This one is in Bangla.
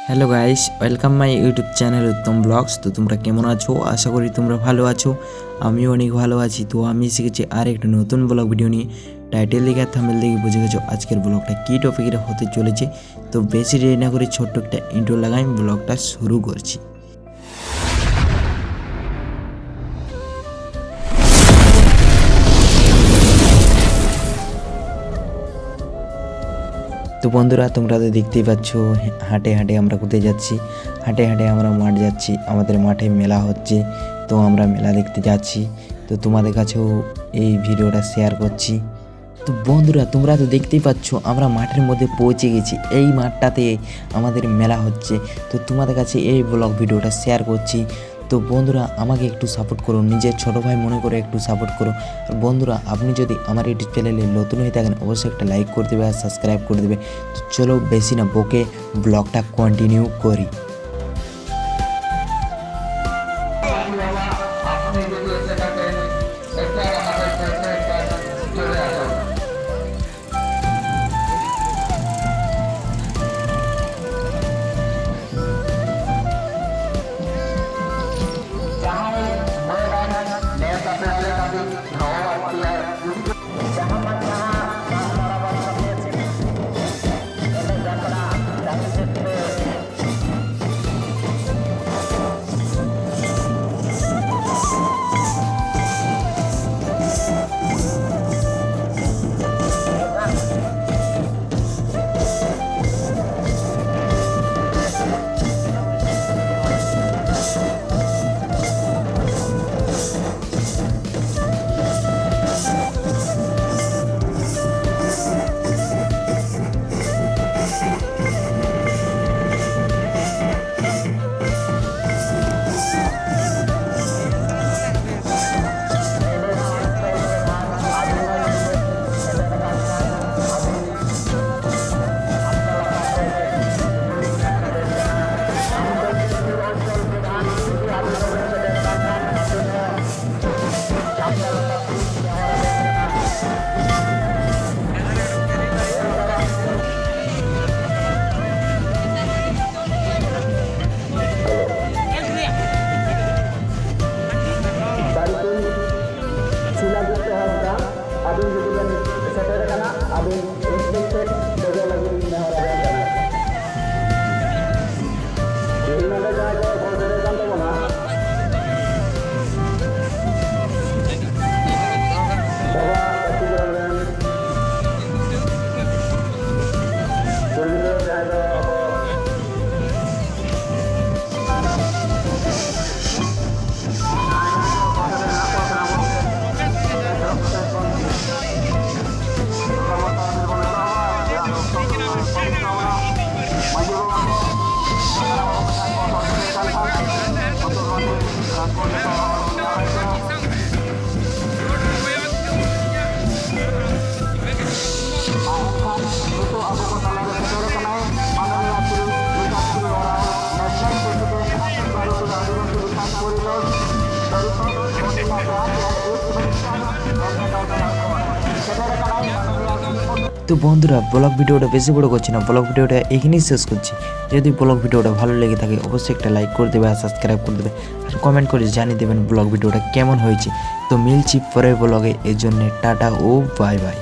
Hello guys, welcome my YouTube channel Uttam blogs. তো তোমরা কেমন আছো? আশা করি তোমরা ভালো আছো। আমিও অনেক ভালো আছি। তো আমি শিখেছি আর একটা নতুন ব্লগ ভিডিও নিয়ে। টাইটেল দেখে আর থাম্বনেল দেখে বুঝে গেছো আজকের ব্লগটা কী টপিকের হতে চলেছে। তো বেশি দেরি না করে ছোট্ট একটা ইন্ট্রো লাগাই ব্লগটা শুরু করছি। তো বন্ধুরা, তোমরা তো দেখতেই পাচ্ছ হাঁটে হাঁটে আমরা কোথায় যাচ্ছি। হাঁটে হাঁটে আমরা মাঠ যাচ্ছি। আমাদের মাঠে মেলা হচ্ছে, তো আমরা মেলা দেখতে যাচ্ছি। তো তোমাদের কাছেও এই ভিডিওটা শেয়ার করছি। তো বন্ধুরা, তোমরা তো দেখতেই পাচ্ছ আমরা মাঠের মধ্যে পৌঁছে গেছি। এই মাঠটাতে আমাদের মেলা হচ্ছে। তো তোমাদের কাছে এই ব্লগ ভিডিওটা শেয়ার করছি। তো বন্ধুরা, আমাকে একটু সাপোর্ট করো, নিজের ছোটো ভাই মনে করে একটু সাপোর্ট করো। আর বন্ধুরা, আপনি যদি আমার ইউটিউব চ্যানেলে নতুন হয়ে থাকেন অবশ্যই একটা লাইক করে দেবে আর সাবস্ক্রাইব করে দেবে। তো চলো বেশি না বকে ব্লগটা কন্টিনিউ করি। Abin juga sesuai karena abin expected juga lagi mengharapkan. Jadi mana jaga boleh kan tu mana? Bawa pasti berani. Boleh jaga. তো বন্ধুরা, ব্লগ ভিডিওটা বেশি বড় করছি না, ব্লগ ভিডিওটা এখানেই শেষ করছি। যদি ব্লগ ভিডিওটা ভালো লেগে থাকে অবশ্যই একটা লাইক করে দেবে আর সাবস্ক্রাইব করে দেবে আর কমেন্ট করে জানিয়ে দেবেন ব্লগ ভিডিওটা কেমন হয়েছে। তো মিলছি পরের ব্লগে, এর জন্য টাটা ও বাই বাই।